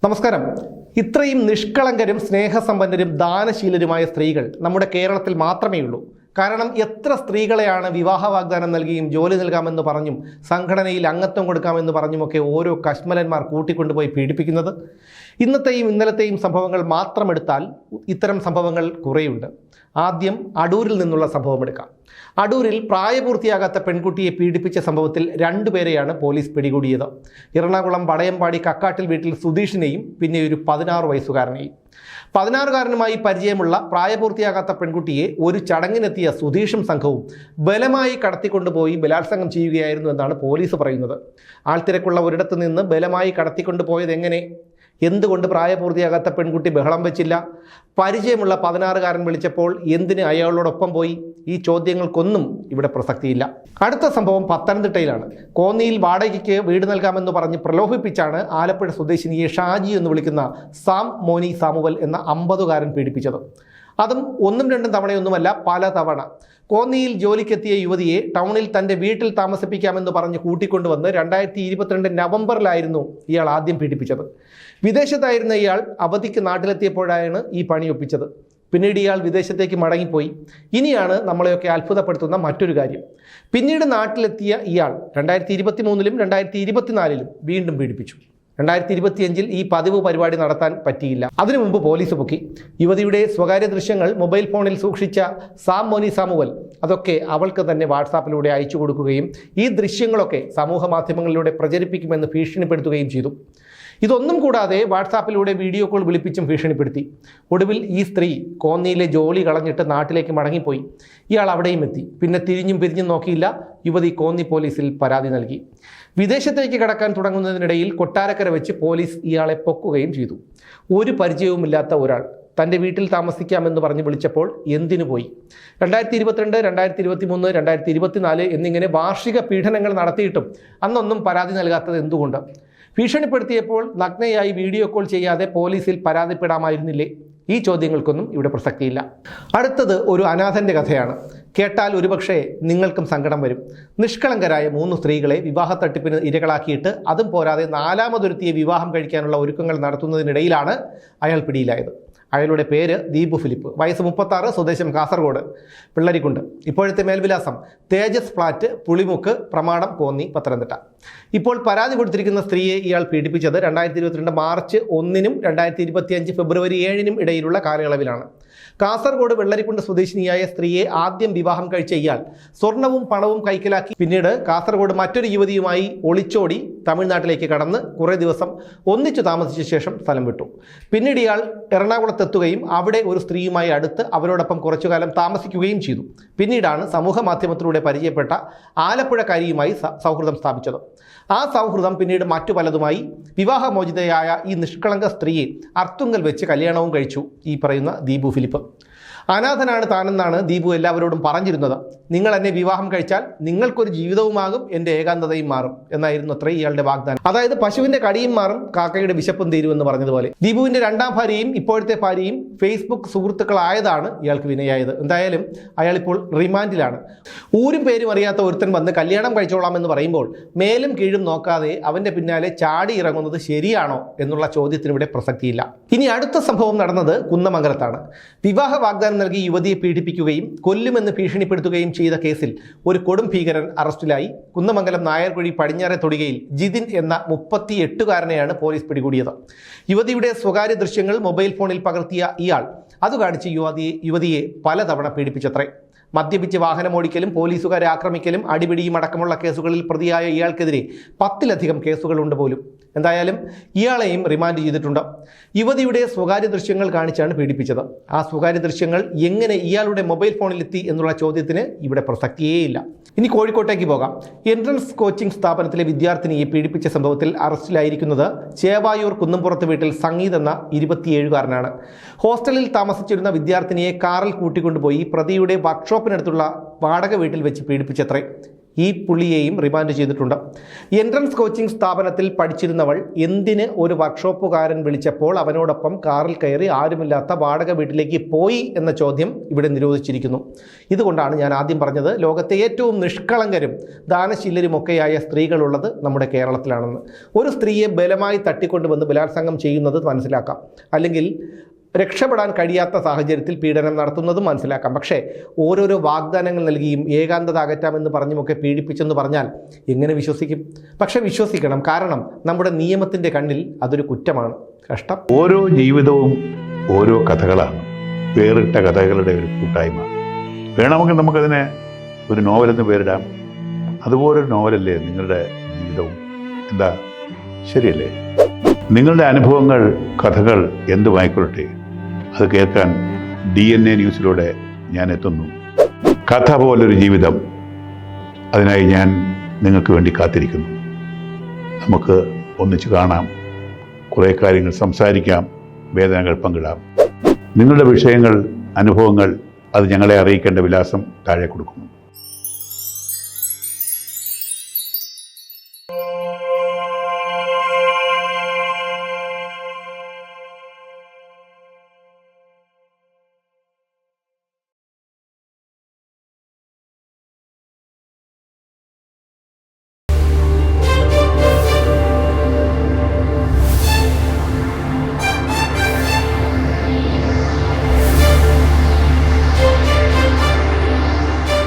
നമസ്കാരം. ഇത്രയും നിഷ്കളങ്കരും സ്നേഹസമ്പന്നരും ദാനശീലരുമായ സ്ത്രീകൾ നമ്മുടെ കേരളത്തിൽ മാത്രമേ ഉള്ളൂ. കാരണം എത്ര സ്ത്രീകളെയാണ് വിവാഹ വാഗ്ദാനം നൽകിയും ജോലി നൽകാമെന്ന് പറഞ്ഞും സംഘടനയിൽ അംഗത്വം കൊടുക്കാമെന്ന് പറഞ്ഞുമൊക്കെ ഓരോ കശ്മലന്മാർ കൂട്ടിക്കൊണ്ടുപോയി പീഡിപ്പിക്കുന്നത്. ഇന്നത്തെയും ഇന്നലത്തെയും സംഭവങ്ങൾ മാത്രമെടുത്താൽ ഇത്തരം സംഭവങ്ങൾ കുറേയുണ്ട്. ആദ്യം അടൂരിൽ നിന്നുള്ള സംഭവം എടുക്കാം. അടൂരിൽ പ്രായപൂർത്തിയാകാത്ത പെൺകുട്ടിയെ പീഡിപ്പിച്ച സംഭവത്തിൽ 2 പേരെയാണ് പോലീസ് പിടികൂടിയത്. എറണാകുളം വടയമ്പാടി കക്കാട്ടിൽ വീട്ടിൽ സുധീഷിനെയും പിന്നെ ഒരു 16 വയസ്സുകാരനെയും. 16-കാരനുമായി പരിചയമുള്ള പ്രായപൂർത്തിയാകാത്ത പെൺകുട്ടിയെ ഒരു ചടങ്ങിനെത്തിയ സുധീഷും സംഘവും ബലമായി കടത്തിക്കൊണ്ടുപോയി ബലാത്സംഗം ചെയ്യുകയായിരുന്നു എന്നാണ് പോലീസ് പറയുന്നത്. ആൾത്തിരക്കുള്ള ഒരിടത്ത് നിന്ന് ബലമായി കടത്തിക്കൊണ്ടുപോയത് എങ്ങനെ? എന്തുകൊണ്ട് പ്രായപൂർത്തിയാകാത്ത പെൺകുട്ടി ബഹളം വെച്ചില്ല? പരിചയമുള്ള 16-കാരൻ വിളിച്ചപ്പോൾ എന്തിന് അയാളോടൊപ്പം പോയി? ഈ ചോദ്യങ്ങൾക്കൊന്നും ഇവിടെ പ്രസക്തിയില്ല. അടുത്ത സംഭവം പത്തനംതിട്ടയിലാണ്. കോന്നിയിൽ വാടകയ്ക്ക് വീട് നൽകാമെന്ന് പറഞ്ഞ് പ്രലോഭിപ്പിച്ചാണ് ആലപ്പുഴ സ്വദേശിനിയെ ഷാജി എന്ന് വിളിക്കുന്ന സാം മോനി സാമുവൽ എന്ന 50-കാരൻ പീഡിപ്പിച്ചത്. അതും 1-2 തവണയൊന്നുമല്ല, പല തവണ. കോന്നിയിൽ ജോലിക്കെത്തിയ യുവതിയെ ടൗണിൽ തൻ്റെ വീട്ടിൽ താമസിപ്പിക്കാമെന്ന് പറഞ്ഞ് കൂട്ടിക്കൊണ്ടുവന്ന് 2022 നവംബറിലായിരുന്നു ഇയാൾ ആദ്യം പീഡിപ്പിച്ചത്. വിദേശത്തായിരുന്ന ഇയാൾ അവധിക്ക് നാട്ടിലെത്തിയപ്പോഴാണ് ഈ പണി ഒപ്പിച്ചത്. പിന്നീട് ഇയാൾ വിദേശത്തേക്ക് മടങ്ങിപ്പോയി. ഇനിയാണ് നമ്മളെയൊക്കെ അത്ഭുതപ്പെടുത്തുന്ന മറ്റൊരു കാര്യം. പിന്നീട് നാട്ടിലെത്തിയ ഇയാൾ 2023-ലും 2024-ലും വീണ്ടും പീഡിപ്പിച്ചു. 2025-ൽ ഈ പതിവ് പരിപാടി നടത്താൻ പറ്റിയില്ല. അതിനു മുമ്പ് പോലീസ് പൊക്കി. യുവതിയുടെ സ്വകാര്യ ദൃശ്യങ്ങൾ മൊബൈൽ ഫോണിൽ സൂക്ഷിച്ച സാം മോനി സാമുവൽ അതൊക്കെ അവൾക്ക് തന്നെ വാട്സാപ്പിലൂടെ അയച്ചു കൊടുക്കുകയും ഈ ദൃശ്യങ്ങളൊക്കെ സമൂഹ മാധ്യമങ്ങളിലൂടെ പ്രചരിപ്പിക്കുമെന്ന് ഭീഷണിപ്പെടുത്തുകയും ചെയ്തു. ഇതൊന്നും കൂടാതെ വാട്സാപ്പിലൂടെ വീഡിയോ കോൾ വിളിപ്പിച്ചും ഭീഷണിപ്പെടുത്തി. ഒടുവിൽ ഈ സ്ത്രീ കോന്നിയിലെ ജോലി കളഞ്ഞിട്ട് നാട്ടിലേക്ക് മടങ്ങിപ്പോയി. ഇയാൾ അവിടെയും എത്തി. പിന്നെ തിരിഞ്ഞും പിരിഞ്ഞും നോക്കിയില്ല. യുവതി കോന്നി പോലീസിൽ പരാതി നൽകി. വിദേശത്തേക്ക് കടക്കാൻ തുടങ്ങുന്നതിനിടയിൽ കൊട്ടാരക്കര വെച്ച് പോലീസ് ഇയാളെ പൊക്കുകയും ചെയ്തു. ഒരു പരിചയവുമില്ലാത്ത ഒരാൾ തൻ്റെ വീട്ടിൽ താമസിക്കാമെന്ന് പറഞ്ഞ് വിളിച്ചപ്പോൾ എന്തിനു പോയി? 2022, 2023, 2024 എന്നിങ്ങനെ വാർഷിക പീഡനങ്ങൾ നടത്തിയിട്ടും അന്നൊന്നും പരാതി നൽകാത്തത് എന്തുകൊണ്ട്? ഭീഷണിപ്പെടുത്തിയപ്പോൾ നഗ്നയായി വീഡിയോ കോൾ ചെയ്യാതെ പോലീസിൽ പരാതിപ്പെടാമായിരുന്നില്ലേ? ഈ ചോദ്യങ്ങൾക്കൊന്നും ഇവിടെ പ്രസക്തിയില്ല. അടുത്തത് ഒരു അനാഥൻ്റെ കഥയാണ്. കേട്ടാൽ ഒരുപക്ഷെ നിങ്ങൾക്കും സങ്കടം വരും. നിഷ്കളങ്കരായ 3 സ്ത്രീകളെ വിവാഹ തട്ടിപ്പിന് ഇരകളാക്കിയിട്ട് അതും പോരാതെ 4മതൊരുത്തിയെ വിവാഹം കഴിക്കാനുള്ള ഒരുക്കങ്ങൾ നടത്തുന്നതിനിടയിലാണ് അയാൾ പിടിയിലായത്. അയാളുടെ പേര് ദീപു ഫിലിപ്പ്. വയസ്സ് 36, സ്വദേശം കാസർഗോഡ് പിള്ളരിക്കുണ്ട്. ഇപ്പോഴത്തെ മേൽവിലാസം തേജസ് ഫ്ലാറ്റ്, പുളിമുക്ക്, പ്രമാടം, കോന്നി, പത്തനംതിട്ട. ഇപ്പോൾ പരാതി കൊടുത്തിരിക്കുന്ന സ്ത്രീയെ ഇയാൾ പീഡിപ്പിച്ചത് 2022 മാർച്ച് 1-നും 2025 ഫെബ്രുവരി 7-നും ഇടയിലുള്ള കാലയളവിലാണ്. കാസർഗോഡ് വെള്ളരിക്കുണ്ട് സ്വദേശിനിയായ സ്ത്രീയെ ആദ്യം വിവാഹം കഴിച്ച ഇയാൾ സ്വർണവും പണവും കൈക്കലാക്കി പിന്നീട് കാസർഗോഡ് മറ്റൊരു യുവതിയുമായി ഒളിച്ചോടി തമിഴ്നാട്ടിലേക്ക് കടന്ന് കുറേ ദിവസം ഒന്നിച്ചു താമസിച്ച ശേഷം സ്ഥലം വിട്ടു. പിന്നീട് ഇയാൾ എറണാകുളത്തെത്തുകയും അവിടെ ഒരു സ്ത്രീയുമായി അടുത്ത് അവരോടൊപ്പം കുറച്ചുകാലം താമസിക്കുകയും ചെയ്തു. പിന്നീടാണ് സമൂഹ മാധ്യമത്തിലൂടെ പരിചയപ്പെട്ട ആലപ്പുഴക്കാരിയുമായി സൗഹൃദം സ്ഥാപിച്ചത്. ആ സൗഹൃദം പിന്നീട് മറ്റു പലതുമായി. വിവാഹമോചിതയായ ഈ നിഷ്കളങ്ക സ്ത്രീയെ അർത്തുങ്കൽ വെച്ച് കല്യാണവും കഴിച്ചു ഈ പറയുന്ന ദീപു ഫിലിപ്പ്. അനാഥനാണ് താനെന്നാണ് ദീപു എല്ലാവരോടും പറഞ്ഞിരുന്നത്. നിങ്ങൾ എന്നെ വിവാഹം കഴിച്ചാൽ നിങ്ങൾക്കൊരു ജീവിതവുമാകും, എൻ്റെ ഏകാന്തതയും മാറും എന്നായിരുന്നു അത്ര ഇയാളുടെ വാഗ്ദാനം. അതായത് പശുവിൻ്റെ കടിയും മാറും, കാക്കയുടെ വിശപ്പും തീരുമെന്ന് പറഞ്ഞതുപോലെ. ദീപുവിൻ്റെ 2ാം ഭാര്യയും ഇപ്പോഴത്തെ ഭാര്യയും ഫേസ്ബുക്ക് സുഹൃത്തുക്കളായതാണ് ഇയാൾക്ക് വിനയായത്. എന്തായാലും അയാളിപ്പോൾ റിമാൻഡിലാണ്. ഊരും പേരും അറിയാത്ത ഒരുത്തൻ വന്ന് കല്യാണം കഴിച്ചോളാമെന്ന് പറയുമ്പോൾ മേലും കീഴും നോക്കാതെ അവൻ്റെ പിന്നാലെ ചാടി ഇറങ്ങുന്നത് ശരിയാണോ എന്നുള്ള ചോദ്യത്തിന് ഇവിടെ പ്രസക്തിയില്ല. ഇനി അടുത്ത സംഭവം നടന്നത് കുന്നമംഗലത്താണ്. വിവാഹ വാഗ്ദാനം നൽകി യുവതിയെ പീഡിപ്പിക്കുകയും കൊല്ലുമെന്ന് ഭീഷണിപ്പെടുത്തുകയും ചെയ്ത കേസിൽ ഒരു കൊടും ഭീകരൻ അറസ്റ്റിലായി. കുന്നമംഗലം നായർകുഴി പടിഞ്ഞാറെ തൊടികയിൽ ജിതിൻ എന്ന 38-കാരനെയാണ് പോലീസ് പിടികൂടിയത്. യുവതിയുടെ സ്വകാര്യ ദൃശ്യങ്ങൾ മൊബൈൽ ഫോണിൽ പകർത്തിയ ഇയാൾ അത് കാണിച്ച് യുവതിയെ പലതവണ പീഡിപ്പിച്ചത്രേ. മദ്യപിച്ച് വാഹനമോടിക്കലും പോലീസുകാരെ ആക്രമിക്കലും അടിപിടിയും അടക്കമുള്ള കേസുകളിൽ പ്രതിയായ ഇയാൾക്കെതിരെ 10-ലധികം കേസുകളുണ്ട് പോലും. എന്തായാലും ഇയാളെയും റിമാൻഡ് ചെയ്തിട്ടുണ്ട്. യുവതിയുടെ സ്വകാര്യ ദൃശ്യങ്ങൾ കാണിച്ചാണ് പീഡിപ്പിച്ചത്. ആ സ്വകാര്യ ദൃശ്യങ്ങൾ എങ്ങനെ ഇയാളുടെ മൊബൈൽ ഫോണിലെത്തി എന്നുള്ള ചോദ്യത്തിന് ഇവിടെ പ്രസക്തിയേയില്ല. ഇനി കോഴിക്കോട്ടേക്ക് പോകാം. എൻട്രൻസ് കോച്ചിംഗ് സ്ഥാപനത്തിലെ വിദ്യാർത്ഥിനിയെ പീഡിപ്പിച്ച സംഭവത്തിൽ അറസ്റ്റിലായിരിക്കുന്നത് ചേവായൂർ കുന്നംപുറത്ത് വീട്ടിൽ സംഗീത് എന്ന 27-കാരനാണ്. ഹോസ്റ്റലിൽ താമസിച്ചിരുന്ന വിദ്യാർത്ഥിനിയെ കാറിൽ കൂട്ടിക്കൊണ്ടുപോയി പ്രതിയുടെ വർക്ക്ഷോപ്പിനടുത്തുള്ള വാടക വീട്ടിൽ വെച്ച് പീഡിപ്പിച്ചത്രേ. ഈ പുള്ളിയെയും റിമാൻഡ് ചെയ്തിട്ടുണ്ട്. എൻട്രൻസ് കോച്ചിംഗ് സ്ഥാപനത്തിൽ പഠിച്ചിരുന്നവൾ എന്തിന് ഒരു വർക്ക്ഷോപ്പുകാരൻ വിളിച്ചപ്പോൾ അവനോടൊപ്പം കാറിൽ കയറി ആരുമില്ലാത്ത വാടക വീട്ടിലേക്ക് പോയി എന്ന ചോദ്യം ഇവിടെ നിരോധിച്ചിരിക്കുന്നു. ഇതുകൊണ്ടാണ് ഞാൻ ആദ്യം പറഞ്ഞത് ലോകത്തെ ഏറ്റവും നിഷ്കളങ്കരും ദാനശീലരുമൊക്കെയായ സ്ത്രീകളുള്ളത് നമ്മുടെ കേരളത്തിലാണെന്ന്. ഒരു സ്ത്രീയെ ബലമായി തട്ടിക്കൊണ്ടുവന്ന് ബലാത്സംഗം ചെയ്യുന്നത് മനസ്സിലാക്കാം, അല്ലെങ്കിൽ രക്ഷപ്പെടാൻ കഴിയാത്ത സാഹചര്യത്തിൽ പീഡനം നടത്തുന്നതും മനസ്സിലാക്കാം. പക്ഷേ ഓരോരോ വാഗ്ദാനങ്ങൾ നൽകിയും ഏകാന്തത അകറ്റാമെന്ന് പറഞ്ഞുമൊക്കെ പീഡിപ്പിച്ചെന്ന് പറഞ്ഞാൽ എങ്ങനെ വിശ്വസിക്കും? പക്ഷെ വിശ്വസിക്കണം, കാരണം നമ്മുടെ നിയമത്തിൻ്റെ കണ്ണിൽ അതൊരു കുറ്റമാണ്. കഷ്ടം. ഓരോ ജീവിതവും ഓരോ കഥകളാണ്, വേറിട്ട കഥകളുടെ ഒരു കൂട്ടായ്മ. വേണമെങ്കിൽ നമുക്കതിനെ ഒരു നോവലെന്ന് പേരിടാം. അതുപോലൊരു നോവലല്ലേ നിങ്ങളുടെ ജീവിതവും? എന്താ, ശരിയല്ലേ? നിങ്ങളുടെ അനുഭവങ്ങൾ, കഥകൾ എന്തുമായിക്കൊള്ളട്ടെ, അത് കേൾക്കാൻ DNA ന്യൂസിലൂടെ ഞാൻ എത്തുന്നു. കഥ പോലൊരു ജീവിതം, അതിനായി ഞാൻ നിങ്ങൾക്ക് വേണ്ടി കാത്തിരിക്കുന്നു. നമുക്ക് ഒന്നിച്ച് കാണാം, കുറേ കാര്യങ്ങൾ സംസാരിക്കാം, വേദനകൾ പങ്കിടാം. നിങ്ങളുടെ വിഷയങ്ങൾ, അനുഭവങ്ങൾ അത് ഞങ്ങളെ അറിയിക്കേണ്ട വിലാസം താഴെ കൊടുക്കുന്നു.